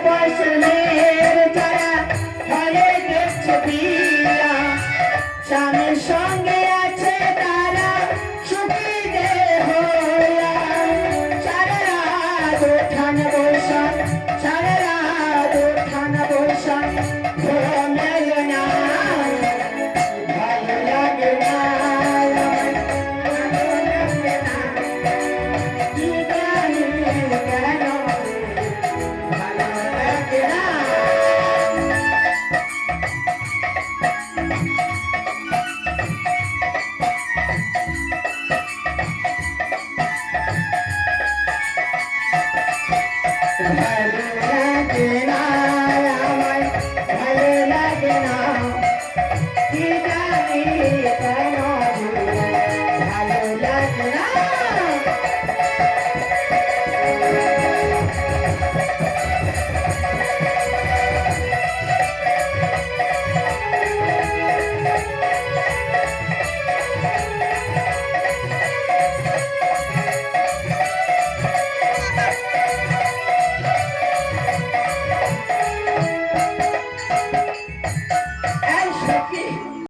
বছরের যারা হলে দেখছে বিয়া স্বামীর সঙ্গে আছে তারা সুখী দেহ সারা রাত উঠান বৈশাখ সারা রাত উঠান বৈশাখ ঘুমেল না ভালো লাগে না কি জানি কেন ভালো লাগে না ভালো লাগে না